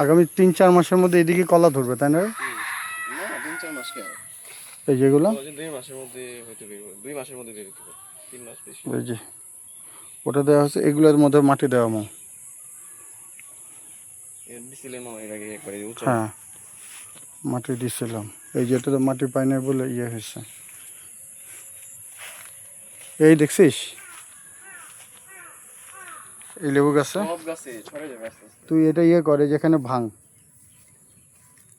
আগামী 3-4 মাসের মধ্যে এদিকে কলা ধরবে, তাই না? না 3-4 মাস কেন, এই যেগুলো 2 মাসের মধ্যে হয়তো বের হবে, 2 মাসের মধ্যে বের হতে পারে, 3 মাস বেশি। ওই যে ওটা দেওয়া হচ্ছে, এগুলোর মধ্যে মাটি দেওয়া মো। এর দিছিলেন এর আগে একবার উঁচা। হ্যাঁ মাটি দিছিলাম, এই যে এটা তো মাটি পাই না বলে ইয়ে হয়েছে। এই দেখছিস এই লেবু গাছে সব গাছে ছড়ে যাবে আস্তে আস্তে। তুই এটা ইয়ে করে যেখানে ভাঙ,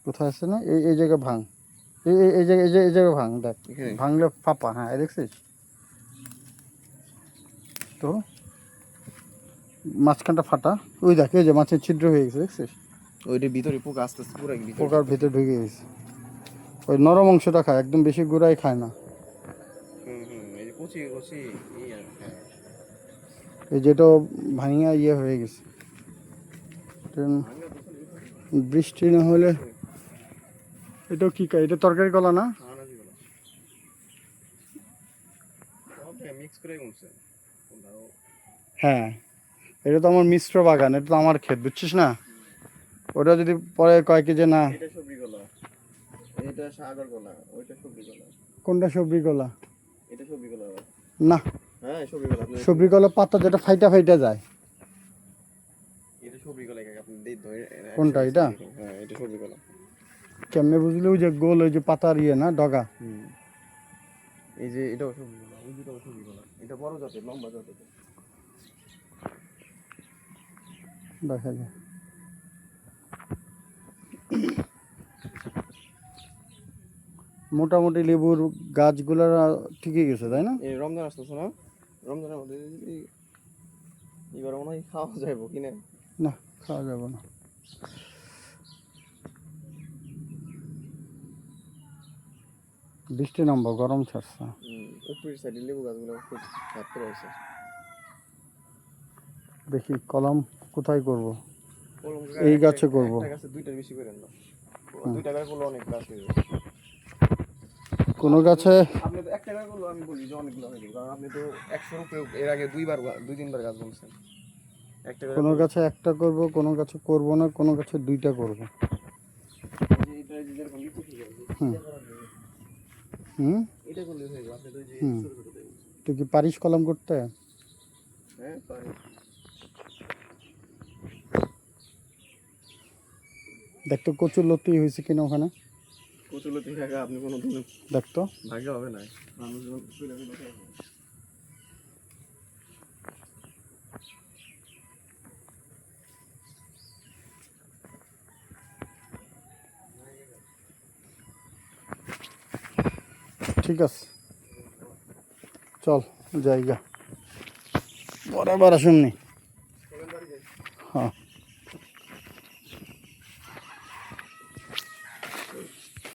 কোথায় আছে না এই এই জায়গায় ভাঙ, এই জায়গায় এই জায়গায় ভাঙ, দেখ এখানে? ভাঙলে ফাঁপা। হ্যাঁ এই দেখছিস তো মাঝখানটা ফাটা, ওই দেখ এই যে মাছের ছিদ্র হয়ে গেছে, দেখছিস ওইটার ভিতরে পোকা আস্তে আস্তে পুরো ভিতরে। পোকার ভিতরে ঢুকে গেছে। ওই নরম অংশটা খায়, একদম বেশি গুঁড়াই খায় না। এই যে কচি কচি হ্যাঁ। এই যেটা ভাঙিয়া ইয়ে হয়ে গেছে। বৃষ্টি না হলে এটাও কি এটা তরকারি কলা না? মিক্স করে উঠছে। হ্যাঁ এটা তো আমার মিশ্র বাগান, এটা তো আমার ক্ষেত, বুঝছিস না? ওটা যদি পরে কয় কি যে না এটা সবজি কলা, এটা সাগর কলা, ওইটা সবজি কলা। কোনটা সবজি কলা? এটা সবজি কলা না, হ্যাঁ সবজি কলা। সবজি কলা পাতা যেটা ফাইটা ফাইটা যায়। এটা সবজি কলা আপনি ধরে। কোনটা এটা? হ্যাঁ এটা সবজি কলা। কেমনে বুঝলি? ওই যে গোল, ওই যে পাতার ইয়ে না, ডগা। এই যে এটাও সবজি কলা, ওই দুটোও সবজি কলা। এটা বড় জাতের, লম্বা জাতের। দেখা যায় মোটামুটি লেবুর গাছগুলো ঠিকই গেছে, তাই না? এই রমজান আসতেছে না, রমজানের মধ্যে এবার মনে হয় খাওয়া যাবো কিনা। না খাওয়া যাবে না। বৃষ্টি নামবো, গরম ছাড়ছে। উপরের সাইডে লেবু গাছগুলো খুব হাত করে আছে। দেখি কলম কোথায় করব? এই গাছে করব। একটা গাছে দুইটার বেশি করেন না, দুইটা গাছ করলে অনেক গাছ হয়ে যাবে। কোন গাছে আপনি তো একটা গাছ করলো, আমি বলি যে অনেকগুলো হয়ে যাবে, কারণ আপনি তো 100-র উপরে এর আগে 2-3বার গাছ বলছেন। একটা কোন গাছে একটা করব, কোন গাছে করব না, কোন গাছে দুইটা করব। এটা করলে হয়ে যাবে। আপনি তো যে ছোট ছোট দেবেন। তুই কি পারিস কলম করতে? হ্যাঁ পারি। দেখ তো কচুর লতি হয়েছে কিনা ওখানে, কচুলতি থাকা আপনি কোনো দিন দেখ তো। ভাগ্য হবে না, মানুষজন শুলে শুলে খায়। ঠিক আছে চল জায়গা বরাবর আসুননি। হ্যাঁ